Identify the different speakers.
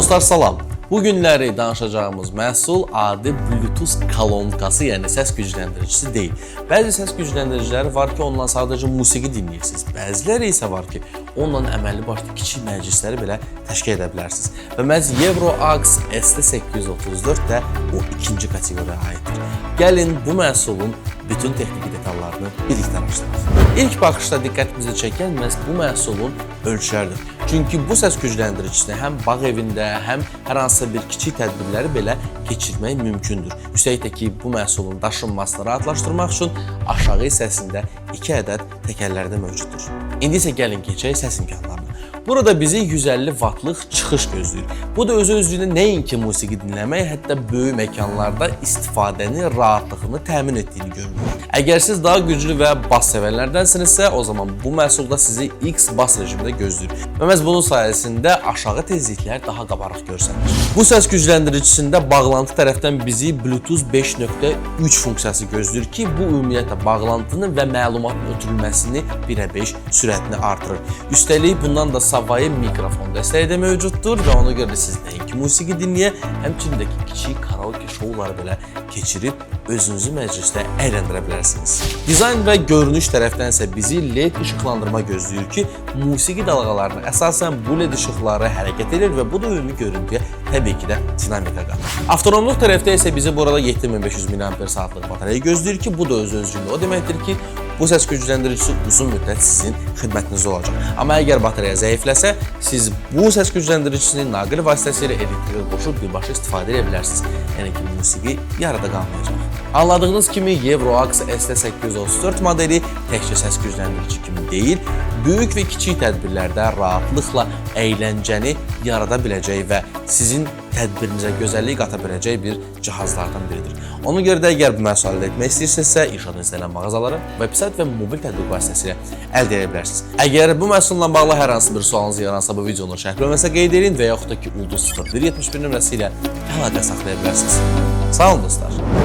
Speaker 1: Dostlar salam. Bu günləri danışacağımız məhsul adi Bluetooth kolonkası, yəni səs gücləndiricisi deyil. Bəzi səs gücləndiriciləri var ki, ondan sadəcə musiqi dinləyirsiniz. Bəziləri isə var ki, onunla əməlli başlı kiçik məclisləri belə təşkil edə bilərsiniz. Və məhz EuroAUX ST834 də o ikinci kateqoriyaya aiddir. Gəlin bu məhsulun bütün texniki detallarını birlikdə araşdıraq. İlk baxışda diqqətimizi çəkən məhz bu məhsulun ölçüləridir. Çünki bu səs gücləndiricisini həm bağ evində, həm hər hansısa bir kiçik tədbirləri belə keçirmək mümkündür. Üstəlik də ki, bu məhsulun daşınmasını rahatlaşdırmaq üçün aşağı hissəsində 2 ədəd təkərləri də mövcuddur. İndi isə gəlin keçək səs imkanlarına. Burada bizi 150 W'lıq çıxış gözləyir. Bu da öz-özlüyünə nəinki musiqi dinləmək, hətta böyük məkanlarda istifadənin rahatlığını təmin etdiyini görürük. Əgər siz daha güclü və bas sevənlərdənsinizsə, o zaman bu məhsulda sizi X bas rejimində gözləyir. Və məhz bunun sayəsində aşağı tezliklər daha qabarıq görsənir. Bu səs gücləndiricisində bağlantı tərəfdən bizi Bluetooth 5.3 funksiyası gözləyir ki, bu ümumiyyətlə bağlantının və məlumatın ötürülməsini 1/5 sürətini artırır. Üstəlik bundan da savayı mikrofon dəstəyi də mövcuddur və ona görə də siz nəinki musiqi dinləyə, həmçinin də ki, kiçik karaoke şouları belə keçirib özünüzü məclisdə əyləndirə bilərsiniz. Dizayn və görünüş tərəfdən isə bizi LED işıqlandırma gözləyir ki, musiqi dalğalarına əsasən bu LED işıqları hərəkət edir və bu da ümumi görüntüyə təbii ki də dinamika qatır. Avtonomluq tərəfdə isə bizi burada 7500 mAh-lıq batareya gözləyir ki, bu da öz-özlüyündə o deməkdir ki, bu səs gücləndiricisi uzun müddət sizin xidmətinizdə olacaq. Amma əgər batareya zəifləsə, siz bu səs gücləndiricisini naqil vasitəsilə elektrikə qoşub birbaşa istifadə edə bilərsiniz. Yəni ki, musiqi yarıda qalmayacaq. Anladığınız kimi EuroAUX ST834 modeli təkcə səs gücləndirici kimi deyil, böyük və kiçik tədbirlərdə rahatlıqla əyləncəni yarada biləcək və sizin tədbirinizə gözəllik qata biləcək bir cihazlardan biridir. Ona görə də əgər bu məhsulu əldə etmək istəyirsinizsə, inşaatın istənilən mağazaları, veb-sayt və mobil tətbiq vasitəsilə əldə edə bilərsiniz. Əgər bu məhsulla bağlı hər hansı bir sualınız yaransa, bu videonun şərh bölməsinə qeyd edin və yaxud da ki, +0171 nömrəsi ilə əlaqə saxlaya bilərsiniz. Sağ olun dostlar.